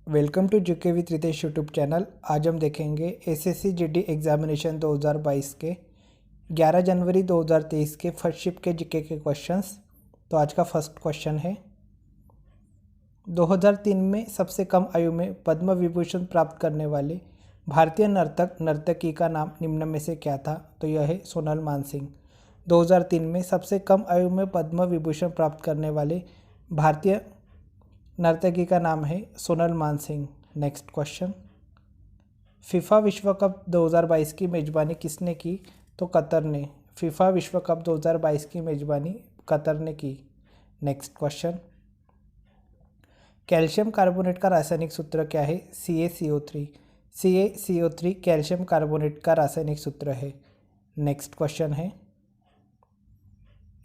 Welcome to GK with Ritesh YouTube channel. आज हम देखेंगे एसएससी जीडी एग्जामिनेशन 2022 के 11 जनवरी 2023 के फर्स्ट शिफ्ट के जीके के क्वेश्चंस। तो आज का फर्स्ट क्वेश्चन है, 2003 में सबसे कम आयु में पद्म विभूषण प्राप्त करने वाले भारतीय नर्तक नर्तकी का नाम निम्न में से क्या था? तो यह है सोनल मानसिंह। 2003 में सबसे कम आयु में पद्म विभूषण प्राप्त करने वाले भारतीय नर्तकी का नाम है Sonal Mansingh. Next question, FIFA विश्व कप 2022 की मेज़बानी किसने की? तो कतर ने। फीफा विश्व कप 2022 की मेज़बानी कतर ने की। नेक्स्ट क्वेश्चन, कैल्शियम कार्बोनेट का रासायनिक सूत्र क्या है? CaCO3। CaCO3 कैल्शियम कार्बोनेट का रासायनिक सूत्र है। नेक्स्ट क्वेश्चन है,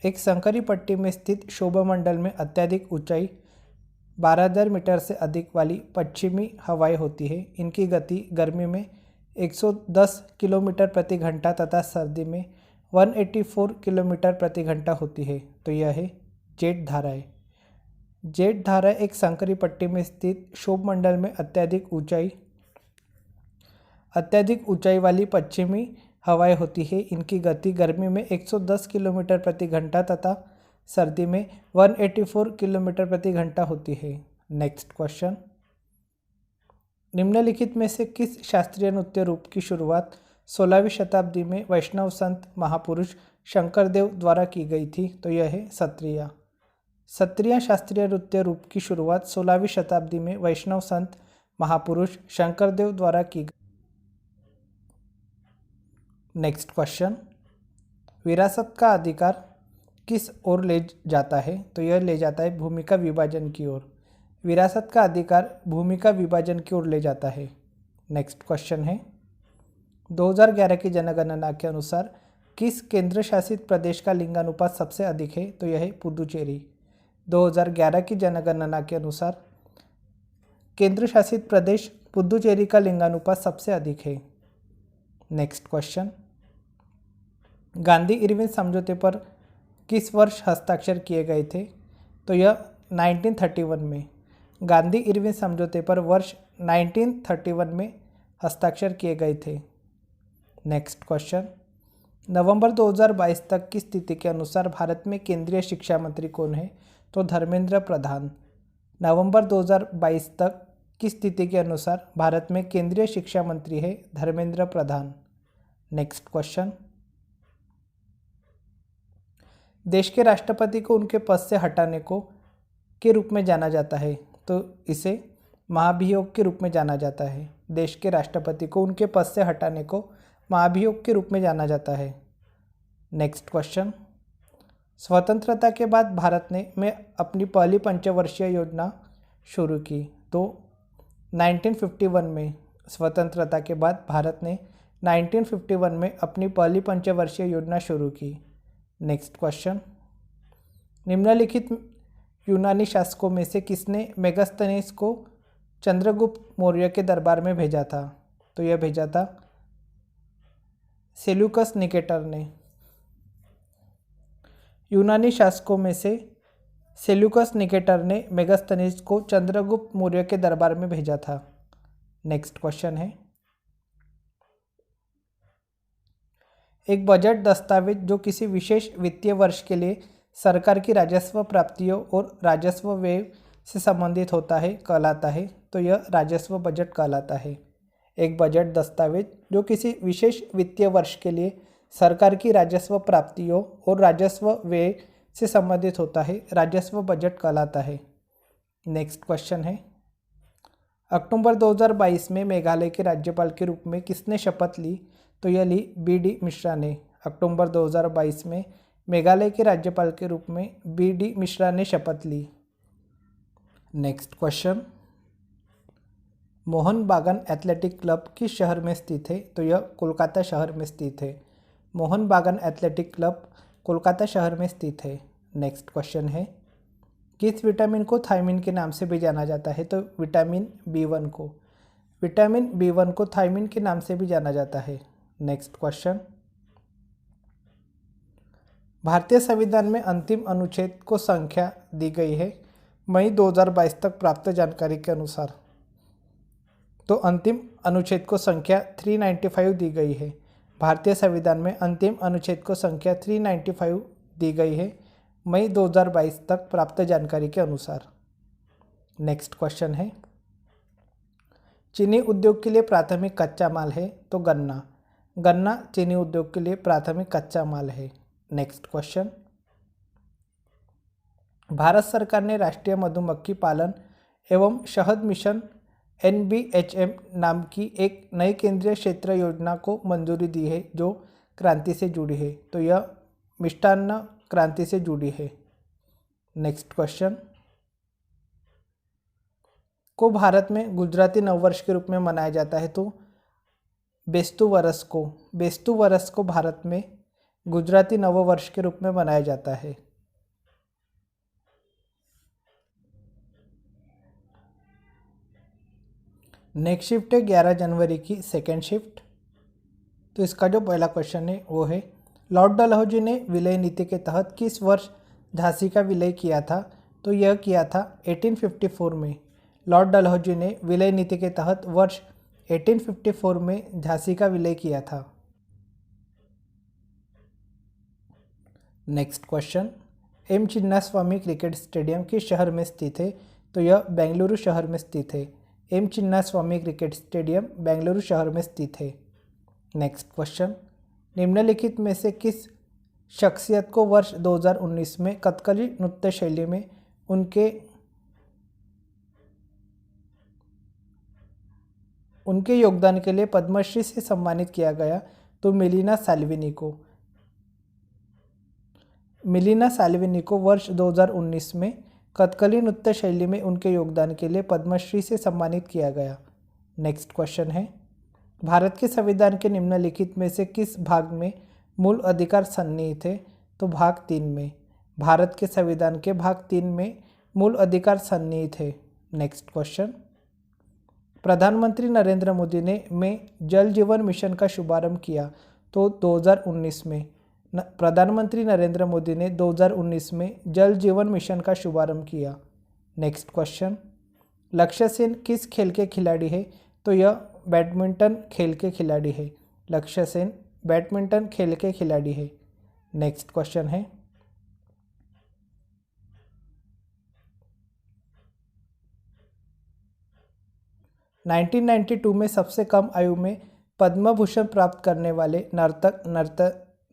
एक संकरी पट्टी में स्थित शोभमंडल में अत्यधिक ऊंचाई 12,000 मीटर से अधिक वाली पश्चिमी हवाएं होती है। इनकी गति गर्मी में 110 किलोमीटर प्रति घंटा तथा सर्दी में 184 किलोमीटर प्रति घंटा होती है। तो यह है जेट धाराएं। जेट धाराएं एक संकरी पट्टी में स्थित शोभमंडल में अत्यधिक ऊंचाई वाली पश्चिमी हवाएं होती है। इनकी गति गर्मी में 110 किलोमीटर प्रति घंटा तथा सर्दी में 184 किलोमीटर प्रति घंटा होती है। नेक्स्ट क्वेश्चन, निम्नलिखित में से किस शास्त्रीय नृत्य रूप की शुरुआत 16वीं शताब्दी में वैष्णव संत महापुरुष शंकरदेव द्वारा की गई थी? तो यह है सत्रिया। सत्रिया शास्त्रीय नृत्य रूप की शुरुआत 16वीं शताब्दी में वैष्णव संत महापुरुष शंकरदेव द्वारा की गई। नेक्स्ट क्वेश्चन, विरासत का अधिकार किस ओर ले जाता है? तो यह ले जाता है भूमि का विभाजन की ओर। विरासत का अधिकार भूमि का विभाजन की ओर ले जाता है। नेक्स्ट क्वेश्चन है, 2011 की जनगणना के अनुसार किस केंद्र शासित प्रदेश का लिंगानुपात सबसे अधिक है? तो यह है पुदुचेरी। 2011 की जनगणना के अनुसार केंद्र शासित प्रदेश पुदुचेरी का लिंगानुपात सबसे अधिक है। नेक्स्ट क्वेश्चन, गांधी इरविन समझौते पर किस वर्ष हस्ताक्षर किए गए थे? तो यह 1931 में। गांधी इरविन समझौते पर वर्ष 1931 में हस्ताक्षर किए गए थे। नेक्स्ट क्वेश्चन, नवंबर 2022 तक की स्थिति के अनुसार भारत में केंद्रीय शिक्षा मंत्री कौन है? तो धर्मेंद्र प्रधान। नवंबर 2022 तक की स्थिति के अनुसार भारत में केंद्रीय शिक्षा मंत्री है धर्मेंद्र प्रधान। नेक्स्ट क्वेश्चन, देश के राष्ट्रपति को उनके पद से हटाने को के रूप में जाना जाता है? तो इसे महाभियोग के रूप में जाना जाता है। देश के राष्ट्रपति को उनके पद से हटाने को महाभियोग के रूप में जाना जाता है। नेक्स्ट क्वेश्चन, स्वतंत्रता के बाद भारत ने अपनी पहली पंचवर्षीय योजना शुरू की। तो 1951 में। स्वतंत्रता के बाद भारत ने 1951 में अपनी पहली पंचवर्षीय योजना शुरू की। नेक्स्ट क्वेश्चन, निम्नलिखित यूनानी शासकों में से किसने मेगास्थनीज को चंद्रगुप्त मौर्य के दरबार में भेजा था? तो यह भेजा था सेल्यूकस निकेटर ने। यूनानी शासकों में से सेल्यूकस निकेटर ने मेगास्थनीज को चंद्रगुप्त मौर्य के दरबार में भेजा था। नेक्स्ट क्वेश्चन है, एक बजट दस्तावेज जो किसी विशेष वित्तीय वर्ष के लिए सरकार की राजस्व प्राप्तियों और राजस्व व्यय से संबंधित होता है कहलाता है? तो यह राजस्व बजट कहलाता है। एक बजट दस्तावेज जो किसी विशेष वित्तीय वर्ष के लिए सरकार की राजस्व प्राप्तियों और राजस्व व्यय से संबंधित होता है राजस्व बजट कहलाता है। नेक्स्ट क्वेश्चन है, अक्टूबर 2022 में मेघालय के राज्यपाल के रूप में किसने शपथ ली? तो यह ली BD मिश्रा ने। अक्टूबर 2022 में मेघालय के राज्यपाल के रूप में BD मिश्रा ने शपथ ली। नेक्स्ट क्वेश्चन, मोहन बागान एथलेटिक क्लब किस शहर में स्थित है? तो यह कोलकाता शहर में स्थित है। मोहन बागान एथलेटिक क्लब कोलकाता शहर में स्थित है। नेक्स्ट क्वेश्चन है, किस विटामिन को थायमिन के नाम से भी जाना जाता है? तो विटामिन B1 को। विटामिन B1 को थायमिन के नाम से भी जाना जाता है। नेक्स्ट क्वेश्चन, भारतीय संविधान में अंतिम अनुच्छेद को संख्या दी गई है मई 2022 तक प्राप्त जानकारी के अनुसार? तो अंतिम अनुच्छेद को संख्या 395 दी गई है। भारतीय संविधान में अंतिम अनुच्छेद को संख्या 395 दी गई है मई 2022 तक प्राप्त जानकारी के अनुसार। नेक्स्ट क्वेश्चन है, चीनी उद्योग के लिए प्राथमिक कच्चा माल है तो गन्ना। गन्ना चीनी उद्योग के लिए प्राथमिक कच्चा माल है। नेक्स्ट क्वेश्चन, भारत सरकार ने राष्ट्रीय मधुमक्खी पालन एवं शहद मिशन NBHM नाम की एक नई केंद्रीय क्षेत्र योजना को मंजूरी दी है जो क्रांति से जुड़ी है, तो यह मिष्टान्न क्रांति से जुड़ी है। नेक्स्ट क्वेश्चन, को भारत में गुजराती नववर्ष के रूप में मनाया जाता है तो बेस्तु वरस को भारत में गुजराती नववर्ष के रूप में मनाया जाता है। नेक्स्ट शिफ्ट है 11 जनवरी की सेकेंड शिफ्ट। तो इसका जो पहला क्वेश्चन है वो है, लॉर्ड डलहौजी ने विलय नीति के तहत किस वर्ष झांसी का विलय किया था? तो यह किया था 1854 में। लॉर्ड डलहौजी ने विलय नीति के तहत वर्ष 1854 में झांसी का विलय किया था। Next question, M Chinnaswamy cricket stadium किस शहर में स्थित है? तो यह बेंगलुरु शहर में स्थित है। M Chinnaswamy cricket stadium Bengaluru शहर में स्थित है। नेक्स्ट क्वेश्चन, निम्नलिखित में से किस शख्सियत को वर्ष 2019 में कथकली नृत्य शैली में उनके योगदान के लिए पद्मश्री से सम्मानित किया गया? तो मिलिना साल्विनी को वर्ष 2019 में कथकली नृत्य शैली में उनके योगदान के लिए पद्मश्री से सम्मानित किया गया। नेक्स्ट क्वेश्चन है, भारत के संविधान के निम्नलिखित में से किस भाग में मूल अधिकार सन्निहित है? तो भाग 3 में। भारत के संविधान के भाग 3 में मूल अधिकार सन्निहित है। नेक्स्ट क्वेश्चन, प्रधानमंत्री नरेंद्र मोदी ने जल जीवन मिशन का शुभारंभ किया तो 2019 में। प्रधानमंत्री नरेंद्र मोदी ने 2019 में जल जीवन मिशन का शुभारंभ किया। नेक्स्ट क्वेश्चन, लक्ष्य सेन किस खेल के खिलाड़ी है? तो यह बैडमिंटन खेल के खिलाड़ी है। लक्ष्य सेन बैडमिंटन खेल के खिलाड़ी है। नेक्स्ट क्वेश्चन है, नाइनटीन 1992 में सबसे कम आयु में पद्म भूषण प्राप्त करने वाले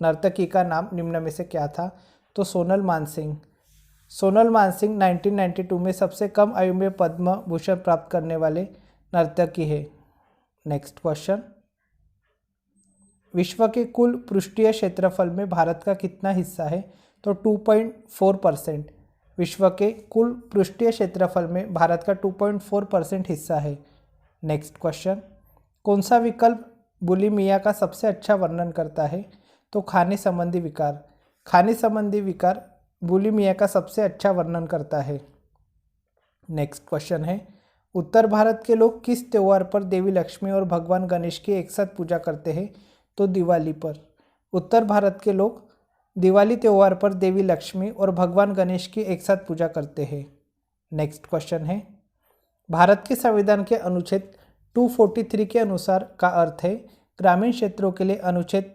नर्तकी का नाम निम्न में से क्या था? तो सोनल मानसिंह 1992 में सबसे कम आयु में पद्म भूषण प्राप्त करने वाले नर्तकी है। नेक्स्ट क्वेश्चन, विश्व के कुल पृष्ठीय क्षेत्रफल में भारत का कितना हिस्सा है? तो 2.4%। विश्व के कुल पृष्ठीय क्षेत्रफल में भारत का 2.4% हिस्सा है। नेक्स्ट क्वेश्चन, कौन सा विकल्प बुलिमिया का सबसे अच्छा वर्णन करता है? तो खाने संबंधी विकार बुलिमिया का सबसे अच्छा वर्णन करता है। नेक्स्ट क्वेश्चन है, उत्तर भारत के लोग किस त्योहार पर देवी लक्ष्मी और भगवान गणेश की एक साथ पूजा करते हैं? तो दिवाली पर। उत्तर भारत के लोग दिवाली त्योहार पर देवी लक्ष्मी और भगवान गणेश की एक साथ पूजा करते हैं। नेक्स्ट क्वेश्चन है, भारत के संविधान के अनुच्छेद 243 के अनुसार का अर्थ है ग्रामीण क्षेत्रों के लिए अनुच्छेद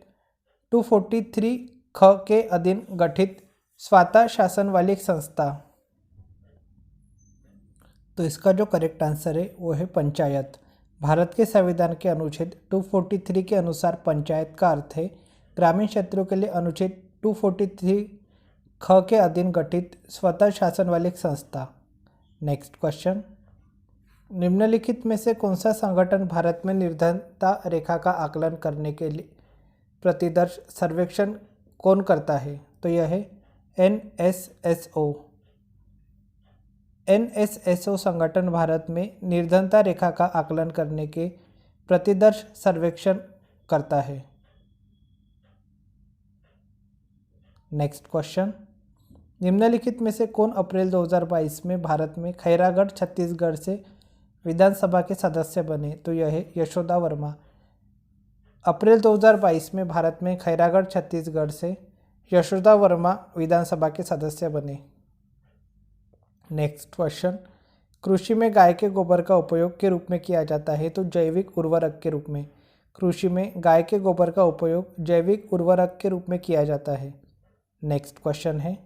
243 ख के अधीन गठित स्वायत्त शासन वाली एक संस्था। तो इसका जो करेक्ट आंसर है वो है पंचायत। भारत के संविधान के अनुच्छेद 243 के अनुसार पंचायत का अर्थ है ग्रामीण क्षेत्रों के लिए अनुच्छेद 243 ख के अधीन गठित स्वतः शासन वाली एक संस्था। नेक्स्ट क्वेश्चन, निम्नलिखित में से कौन सा संगठन भारत में निर्धनता रेखा का आकलन करने के लिए प्रतिवर्ष सर्वेक्षण कौन करता है? तो यह है NSSO संगठन भारत में निर्धनता रेखा का आकलन करने के प्रतिवर्ष सर्वेक्षण करता है। नेक्स्ट क्वेश्चन, निम्नलिखित में से कौन अप्रैल 2022 में भारत में खैरागढ़ छत्तीसगढ़ से विधानसभा के सदस्य बने? तो यह है यशोदा वर्मा। अप्रैल 2022 में भारत में खैरागढ़ छत्तीसगढ़ से यशोदा वर्मा विधानसभा के सदस्य बने। नेक्स्ट क्वेश्चन, कृषि में गाय के गोबर का उपयोग के रूप में किया जाता है तो जैविक उर्वरक के रूप में। कृषि में गाय के गोबर का उपयोग जैविक उर्वरक के रूप में किया जाता है। नेक्स्ट क्वेश्चन है,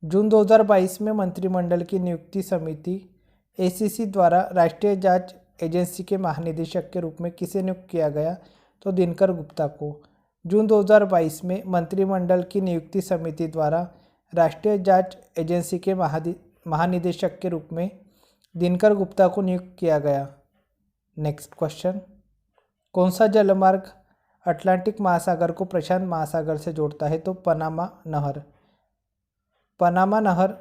जून 2022 में मंत्रिमंडल की नियुक्ति समिति एसीसी द्वारा राष्ट्रीय जांच एजेंसी के महानिदेशक के रूप में किसे नियुक्त किया गया? तो दिनकर गुप्ता को। जून 2022 में मंत्रिमंडल की नियुक्ति समिति द्वारा राष्ट्रीय जांच एजेंसी के महानिदेशक के रूप में दिनकर गुप्ता को नियुक्त किया गया। नेक्स्ट क्वेश्चन, कौन सा जलमार्ग अटलांटिक महासागर को प्रशांत महासागर से जोड़ता है? तो पनामा नहर। पनामा नहर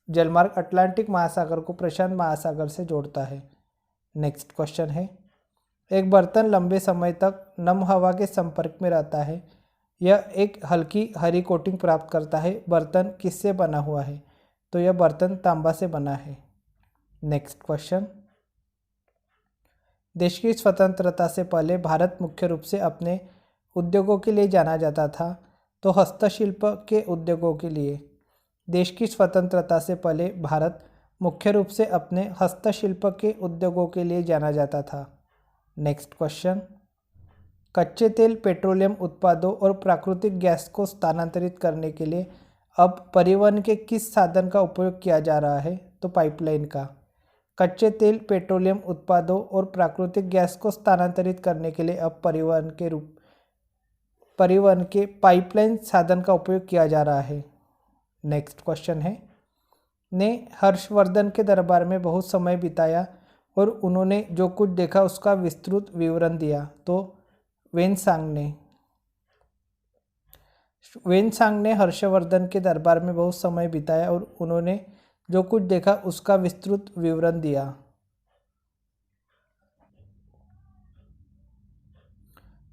जलमार्ग अटलांटिक महासागर को प्रशांत महासागर से जोड़ता है। नेक्स्ट क्वेश्चन है, एक बर्तन लंबे समय तक नम हवा के संपर्क में रहता है, यह एक हल्की हरी कोटिंग प्राप्त करता है, बर्तन किससे बना हुआ है? तो यह बर्तन तांबा से बना है। नेक्स्ट क्वेश्चन, देश की स्वतंत्रता से पहले भारत मुख्य रूप से अपने उद्योगों के लिए जाना जाता था, तो हस्तशिल्प के उद्योगों के लिए। देश की स्वतंत्रता से पहले भारत मुख्य रूप से अपने हस्तशिल्प के उद्योगों के लिए जाना जाता था। नेक्स्ट क्वेश्चन, कच्चे तेल, पेट्रोलियम उत्पादों और प्राकृतिक गैस को स्थानांतरित करने के लिए अब परिवहन के किस साधन का उपयोग किया जा रहा है? तो पाइपलाइन का। कच्चे तेल, पेट्रोलियम उत्पादों और प्राकृतिक गैस को स्थानांतरित करने के लिए अब परिवहन के पाइपलाइन साधन का उपयोग किया जा रहा है। नेक्स्ट क्वेश्चन है, ने हर्षवर्धन के दरबार में बहुत समय बिताया और उन्होंने जो कुछ देखा उसका विस्तृत विवरण दिया? तो वेनसांग ने। वेनसांग ने हर्षवर्धन के दरबार में बहुत समय बिताया और उन्होंने जो कुछ देखा उसका विस्तृत विवरण दिया।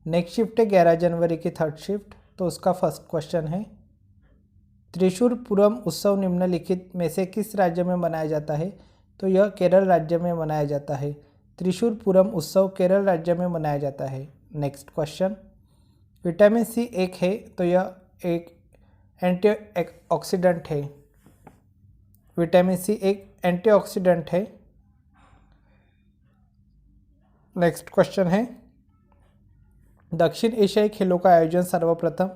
नेक्स्ट शिफ्ट है 11 जनवरी की थर्ड शिफ्ट, तो उसका फर्स्ट क्वेश्चन है, त्रिशूर पूरम उत्सव निम्नलिखित में से किस राज्य में मनाया जाता है? तो यह केरल राज्य में मनाया जाता है। त्रिशूर पूरम उत्सव केरल राज्य में मनाया जाता है। नेक्स्ट क्वेश्चन, विटामिन सी एक है तो यह एक एंटीऑक्सीडेंट है। विटामिन सी एक एंटीऑक्सीडेंट है। नेक्स्ट क्वेश्चन है, दक्षिण एशियाई खेलों का आयोजन सर्वप्रथम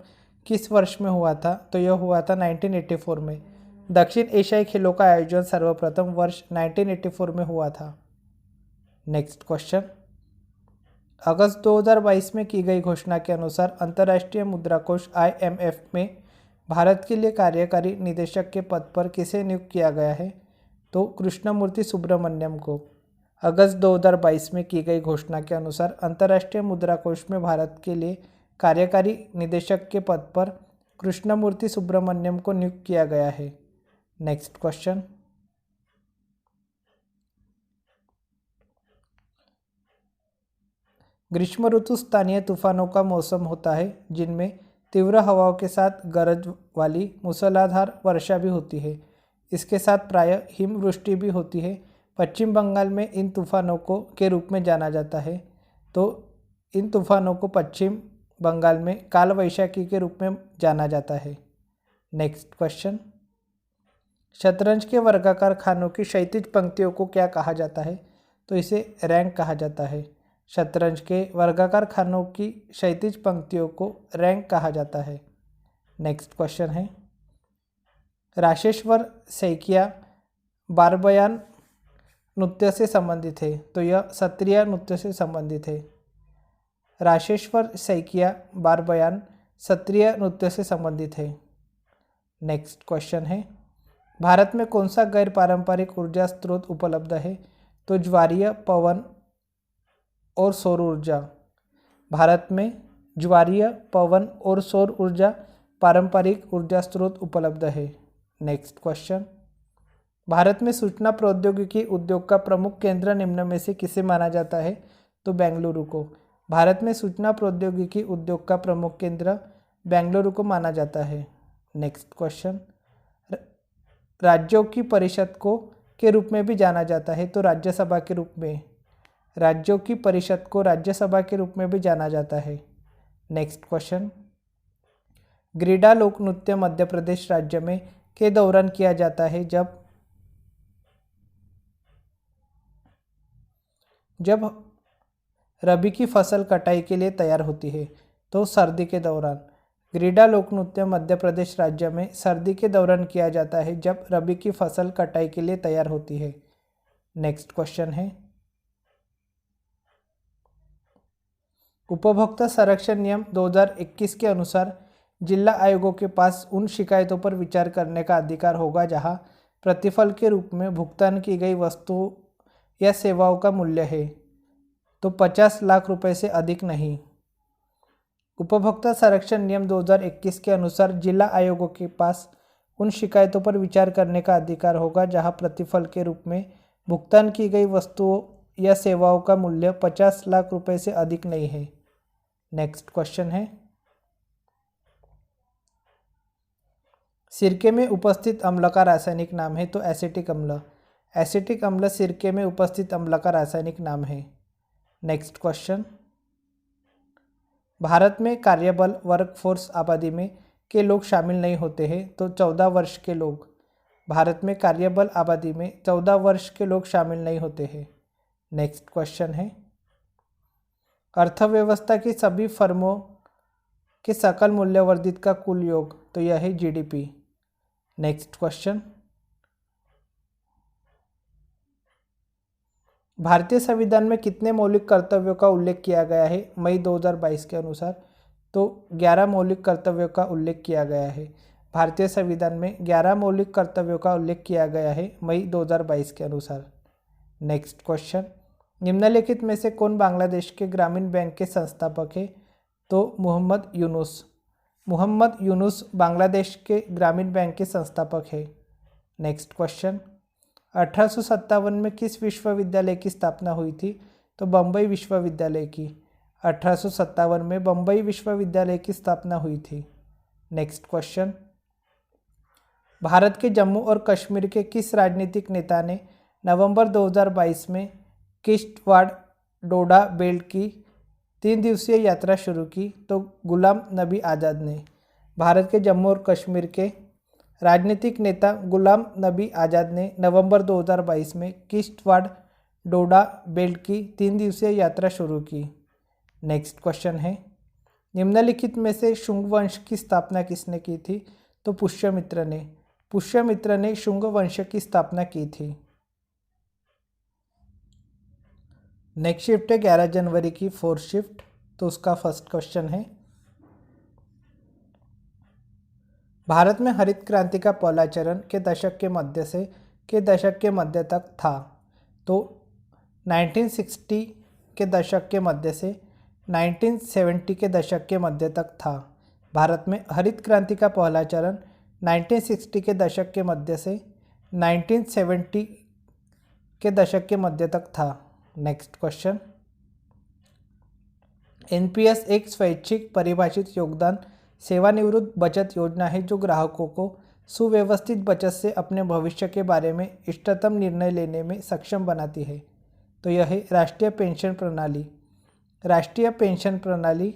किस वर्ष में हुआ था? तो यह हुआ था 1984 में। दक्षिण एशियाई खेलों का आयोजन सर्वप्रथम वर्ष 1984 में हुआ था। नेक्स्ट क्वेश्चन, अगस्त 2022 में की गई घोषणा के अनुसार अंतर्राष्ट्रीय मुद्रा कोष IMF में भारत के लिए कार्यकारी निदेशक के पद पर किसे नियुक्त किया गया है? तो कृष्णमूर्ति सुब्रमण्यम को। अगस्त 2022 में की गई घोषणा के अनुसार अंतर्राष्ट्रीय मुद्रा कोष में भारत के लिए कार्यकारी निदेशक के पद पर कृष्णमूर्ति सुब्रमण्यम को नियुक्त किया गया है। नेक्स्ट क्वेश्चन, ग्रीष्म ऋतु स्थानीय तूफानों का मौसम होता है जिनमें तीव्र हवाओं के साथ गरज वाली मूसलाधार वर्षा भी होती है। इसके साथ प्रायः हिमवृष्टि भी होती है। पश्चिम बंगाल में इन तूफानों को के रूप में जाना जाता है, तो इन तूफानों को पश्चिम बंगाल में काल वैशाखी के रूप में जाना जाता है। नेक्स्ट क्वेश्चन, शतरंज के वर्गाकार खानों की क्षैतिज पंक्तियों को क्या कहा जाता है? तो इसे रैंक कहा जाता है। शतरंज के वर्गाकार खानों की क्षैतिज पंक्तियों को रैंक कहा जाता है। नेक्स्ट क्वेश्चन है, राशेश्वर सैकिया बारबयान नृत्य से संबंधित है, तो यह सत्रिया नृत्य से संबंधित है। राशेश्वर सैकिया बारबयान सत्रिय नृत्य से संबंधित है। नेक्स्ट क्वेश्चन है, भारत में कौन सा गैर पारंपरिक ऊर्जा स्रोत उपलब्ध है? तो ज्वारीय, पवन और सौर ऊर्जा। भारत में ज्वारीय, पवन और सौर ऊर्जा पारंपरिक ऊर्जा स्रोत उपलब्ध है। नेक्स्ट क्वेश्चन, भारत में सूचना प्रौद्योगिकी उद्योग का प्रमुख केंद्र निम्न में से किसे माना जाता है? तो बेंगलुरु को। भारत में सूचना प्रौद्योगिकी उद्योग का प्रमुख केंद्र बेंगलुरु को माना जाता है। नेक्स्ट क्वेश्चन, राज्यों की परिषद को के रूप में भी जाना जाता है, तो राज्यसभा के रूप में। राज्यों की परिषद को राज्यसभा के रूप में भी जाना जाता है। नेक्स्ट क्वेश्चन, ग्रीडा लोक नृत्य मध्य प्रदेश राज्य में के दौरान किया जाता है जब जब रबी की फसल कटाई के लिए तैयार होती है तो सर्दी के दौरान। ग्रीडा लोक नृत्य मध्य प्रदेश राज्य में सर्दी के दौरान किया जाता है जब रबी की फसल कटाई के लिए तैयार होती है। नेक्स्ट क्वेश्चन है, उपभोक्ता संरक्षण नियम 2021 के अनुसार जिला आयोगों के पास उन शिकायतों पर विचार करने का अधिकार होगा जहां प्रतिफल के रूप में भुगतान की गई वस्तु या सेवाओं का मूल्य है तो 50 लाख रुपए से अधिक नहीं। उपभोक्ता संरक्षण नियम 2021 के अनुसार जिला आयोगों के पास उन शिकायतों पर विचार करने का अधिकार होगा जहां प्रतिफल के रूप में भुगतान की गई वस्तुओं या सेवाओं का मूल्य 50 लाख रुपए से अधिक नहीं है। नेक्स्ट क्वेश्चन है, सिरके में उपस्थित अम्ल का रासायनिक नाम है तो एसिटिक अम्ल। एसिटिक अम्ल सिरके में उपस्थित अम्ल का रासायनिक नाम है। नेक्स्ट क्वेश्चन, भारत में कार्यबल वर्कफोर्स आबादी में के लोग शामिल नहीं होते हैं तो 14 वर्ष के लोग। भारत में कार्यबल आबादी में 14 वर्ष के लोग शामिल नहीं होते हैं। नेक्स्ट क्वेश्चन है, अर्थव्यवस्था की सभी फर्मों के सकल मूल्यवर्धित का कुल योग तो यह है जीडीपी। नेक्स्ट क्वेश्चन, भारतीय संविधान में कितने मौलिक कर्तव्यों का उल्लेख किया गया है मई 2022 के अनुसार? तो 11 मौलिक कर्तव्यों का उल्लेख किया गया है। भारतीय संविधान में 11 मौलिक कर्तव्यों का उल्लेख किया गया है मई 2022 के अनुसार। नेक्स्ट क्वेश्चन, निम्नलिखित में से कौन बांग्लादेश के ग्रामीण बैंक के संस्थापक है? तो मोहम्मद यूनुस। मोहम्मद यूनुस बांग्लादेश के ग्रामीण बैंक के संस्थापक है। नेक्स्ट क्वेश्चन, 1857 में किस विश्वविद्यालय की स्थापना हुई थी? तो बम्बई विश्वविद्यालय की। 1857 में बम्बई विश्वविद्यालय की स्थापना हुई थी। नेक्स्ट क्वेश्चन, भारत के जम्मू और कश्मीर के किस राजनीतिक नेता ने नवंबर 2022 में किश्तवाड़ डोडा बेल्ट की 3 दिवसीय यात्रा शुरू की? तो गुलाम नबी आज़ाद ने। भारत के जम्मू और कश्मीर के राजनीतिक नेता गुलाम नबी आज़ाद ने नवंबर 2022 में किश्तवाड़ डोडा बेल्ट की 3 दिवसीय यात्रा शुरू की। नेक्स्ट क्वेश्चन है, निम्नलिखित में से शुंग वंश की स्थापना किसने की थी? तो पुष्यमित्र ने। पुष्यमित्र ने शुंग वंश की स्थापना की थी। नेक्स्ट शिफ्ट है 11 जनवरी की 4th शिफ्ट। तो उसका फर्स्ट क्वेश्चन है, भारत में हरित क्रांति का पहला चरण के दशक के मध्य तक था। तो 1960 के दशक के मध्य से 1970 के दशक के मध्य तक था। भारत में हरित क्रांति का पहला चरण 1960 के दशक के मध्य से 1970 के दशक के मध्य तक था। नेक्स्ट क्वेश्चन, एनपीएस एक स्वैच्छिक परिभाषित योगदान सेवानिवृत्त बचत योजना है जो ग्राहकों को सुव्यवस्थित बचत से अपने भविष्य के बारे में इष्टतम निर्णय लेने में सक्षम बनाती है। तो यह है राष्ट्रीय पेंशन प्रणाली। राष्ट्रीय पेंशन प्रणाली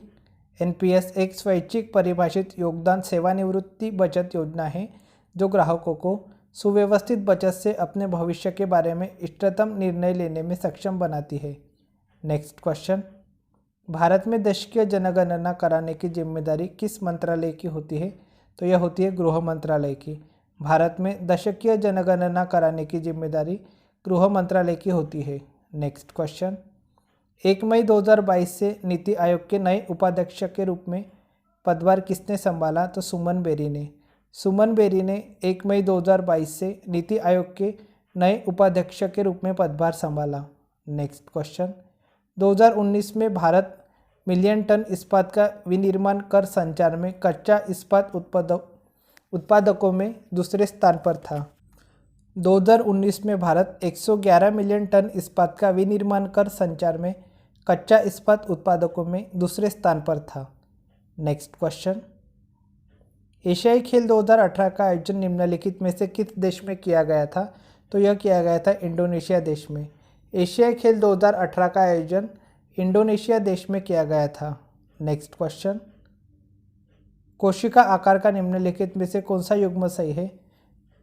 एनपीएस एक स्वैच्छिक परिभाषित योगदान सेवानिवृत्ति बचत योजना है जो ग्राहकों को सुव्यवस्थित बचत से अपने भविष्य के बारे में इष्टतम निर्णय लेने में सक्षम बनाती है। नेक्स्ट क्वेश्चन, भारत में दशकीय जनगणना कराने की जिम्मेदारी किस मंत्रालय की होती है? तो यह होती है गृह मंत्रालय की। भारत में दशकीय जनगणना कराने की जिम्मेदारी गृह मंत्रालय की होती है। नेक्स्ट क्वेश्चन, 1 मई 2022 से नीति आयोग के नए उपाध्यक्ष के रूप में पदभार किसने संभाला? तो सुमन बेरी ने। सुमन बेरी ने 1 मई 2022 से नीति आयोग के नए उपाध्यक्ष के रूप में पदभार संभाला। नेक्स्ट क्वेश्चन, 2019 में भारत मिलियन टन इस्पात का विनिर्माण कर संचार में कच्चा इस्पात उत्पादकों में दूसरे स्थान पर था। 2019 में भारत 111 मिलियन टन इस्पात का विनिर्माण कर संचार में कच्चा इस्पात उत्पादकों में दूसरे स्थान पर था। नेक्स्ट क्वेश्चन, एशियाई खेल 2018 का आयोजन निम्नलिखित में से किस देश में किया गया था? तो यह किया गया था इंडोनेशिया देश में। एशियाई खेल 2018 का आयोजन इंडोनेशिया देश में किया गया था। नेक्स्ट क्वेश्चन, कोशिका आकार का निम्नलिखित में से कौन सा युग्म सही है?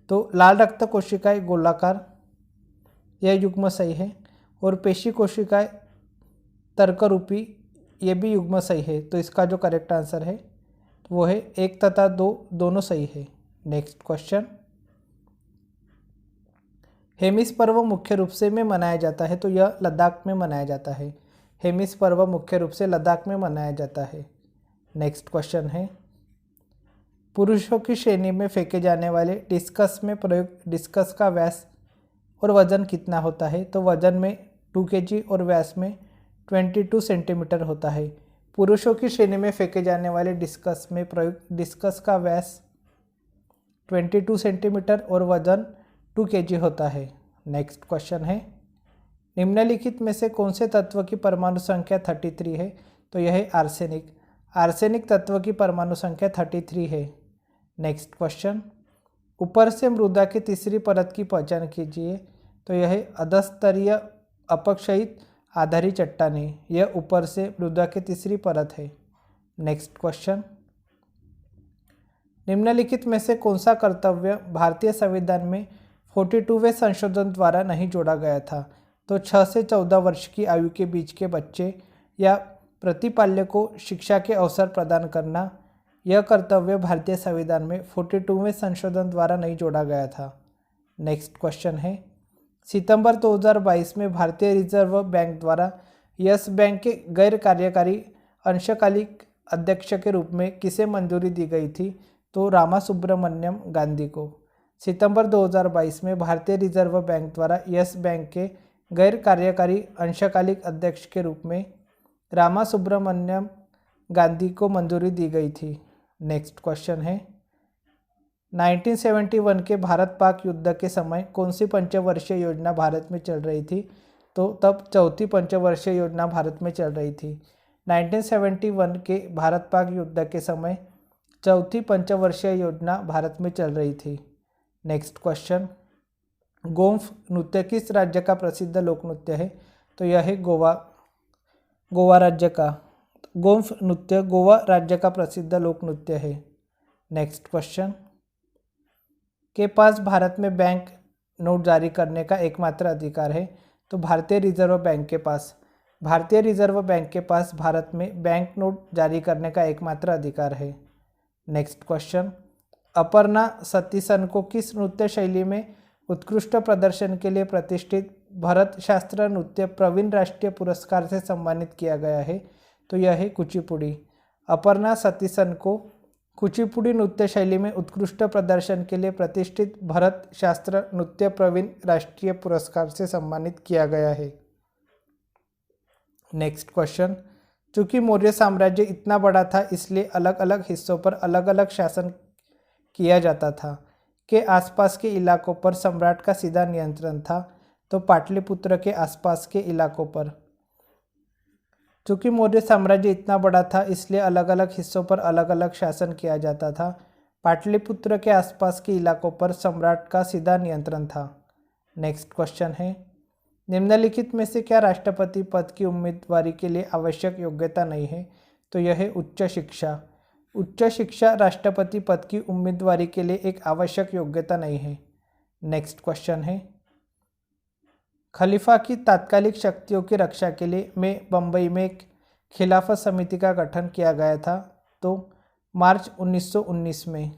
तो लाल रक्त कोशिकाएं गोलाकार, यह युग्म सही है। और पेशी कोशिकाएं तर्करूपी, ये भी युग्म सही है। तो इसका जो करेक्ट आंसर है वो है 1 तथा 2 दोनों सही है। नेक्स्ट क्वेश्चन, हेमिस पर्व मुख्य रूप से में मनाया जाता है, तो यह लद्दाख में मनाया जाता है। हेमिस पर्व मुख्य रूप से लद्दाख में मनाया जाता है। नेक्स्ट क्वेश्चन है, पुरुषों की श्रेणी में फेंके जाने वाले डिस्कस में प्रयुक्त डिस्कस का व्यास और वजन कितना होता है? तो वजन में 2 kg और व्यास में 22 सेंटीमीटर होता है। पुरुषों की श्रेणी में फेंके जाने वाले डिस्कस में प्रयुक्त डिस्कस का व्यास 22 सेंटीमीटर और वजन 2 kg होता है। नेक्स्ट क्वेश्चन है, निम्नलिखित में से कौन से तत्व की परमाणु संख्या 33 है? तो यह है आर्सेनिक। आर्सेनिक तत्व की परमाणु संख्या 33 है। नेक्स्ट क्वेश्चन, ऊपर से मृदा की तीसरी परत की पहचान कीजिए। तो यह है अधस्तरीय अपक्षयित आधारी चट्टानें। यह ऊपर से मृदा की तीसरी परत है। नेक्स्ट क्वेश्चन, निम्नलिखित में से कौन सा कर्तव्य भारतीय संविधान में 42वें संशोधन द्वारा नहीं जोड़ा गया था? तो 6 से 14 वर्ष की आयु के बीच के बच्चे या प्रतिपाल्य को शिक्षा के अवसर प्रदान करना, यह कर्तव्य भारतीय संविधान में 42वें संशोधन द्वारा नहीं जोड़ा गया था। नेक्स्ट क्वेश्चन है, सितंबर 2022 में भारतीय रिजर्व बैंक द्वारा यस बैंक के गैर कार्यकारी अंशकालिक अध्यक्ष के रूप में किसे मंजूरी दी गई थी? तो रामासुब्रमण्यम गांधी को। सितंबर 2022 में भारतीय रिजर्व बैंक द्वारा यस बैंक के गैर कार्यकारी अंशकालिक अध्यक्ष के रूप में रामासुब्रमण्यम गांधी को मंजूरी दी गई थी। नेक्स्ट क्वेश्चन है, 1971 के भारत पाक युद्ध के समय कौन सी पंचवर्षीय योजना भारत में चल रही थी? तो तब चौथी पंचवर्षीय योजना भारत में चल रही थी। 1971 के भारत पाक युद्ध के समय चौथी पंचवर्षीय योजना भारत में चल रही थी। नेक्स्ट क्वेश्चन, गोम्फ नृत्य किस राज्य का प्रसिद्ध लोक नृत्य है? तो यह है गोवा राज्य का। गोम्फ नृत्य गोवा राज्य का प्रसिद्ध लोक नृत्य है। नेक्स्ट क्वेश्चन, के पास भारत में बैंक नोट जारी करने का एकमात्र अधिकार है? तो भारतीय रिजर्व बैंक के पास। भारतीय रिजर्व बैंक के पास भारत में बैंक नोट जारी करने का एकमात्र अधिकार है। नेक्स्ट क्वेश्चन, अपर्णा सतीसन को किस नृत्य शैली में उत्कृष्ट प्रदर्शन के लिए प्रतिष्ठित भरत शास्त्र नृत्य प्रवीण राष्ट्रीय पुरस्कार से सम्मानित किया गया है? तो यह है कुचिपुड़ी। अपर्णा सतीसन को कुचिपुड़ी नृत्य शैली में उत्कृष्ट प्रदर्शन के लिए प्रतिष्ठित भरत शास्त्र नृत्य प्रवीण राष्ट्रीय पुरस्कार से सम्मानित किया गया है। नेक्स्ट क्वेश्चन, चूंकि मौर्य साम्राज्य इतना बड़ा था इसलिए अलग अलग हिस्सों पर अलग अलग शासन किया जाता था। के आसपास के इलाकों पर सम्राट का सीधा नियंत्रण था? तो पाटलिपुत्र के आसपास के इलाकों पर। चूंकि मौर्य साम्राज्य इतना बड़ा था इसलिए अलग अलग हिस्सों पर अलग अलग शासन किया जाता था। पाटलिपुत्र के आसपास के इलाकों पर सम्राट का सीधा नियंत्रण था। नेक्स्ट क्वेश्चन है, निम्नलिखित में से क्या राष्ट्रपति पद की उम्मीदवारी के लिए आवश्यक योग्यता नहीं है? तो यह है उच्च शिक्षा। उच्च शिक्षा राष्ट्रपति पद की उम्मीदवारी के लिए एक आवश्यक योग्यता नहीं है। नेक्स्ट क्वेश्चन है, खलीफा की तात्कालिक शक्तियों की रक्षा के लिए बम्बई में एक खिलाफत समिति का गठन किया गया था? तो मार्च 1919 में।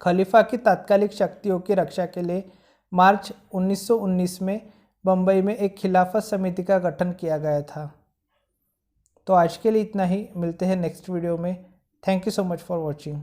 खलीफा की तात्कालिक शक्तियों की रक्षा के लिए मार्च 1919 में बम्बई में एक खिलाफत समिति का गठन किया गया था। तो आज के लिए इतना ही, मिलते हैं नेक्स्ट वीडियो में। Thank you so much for watching.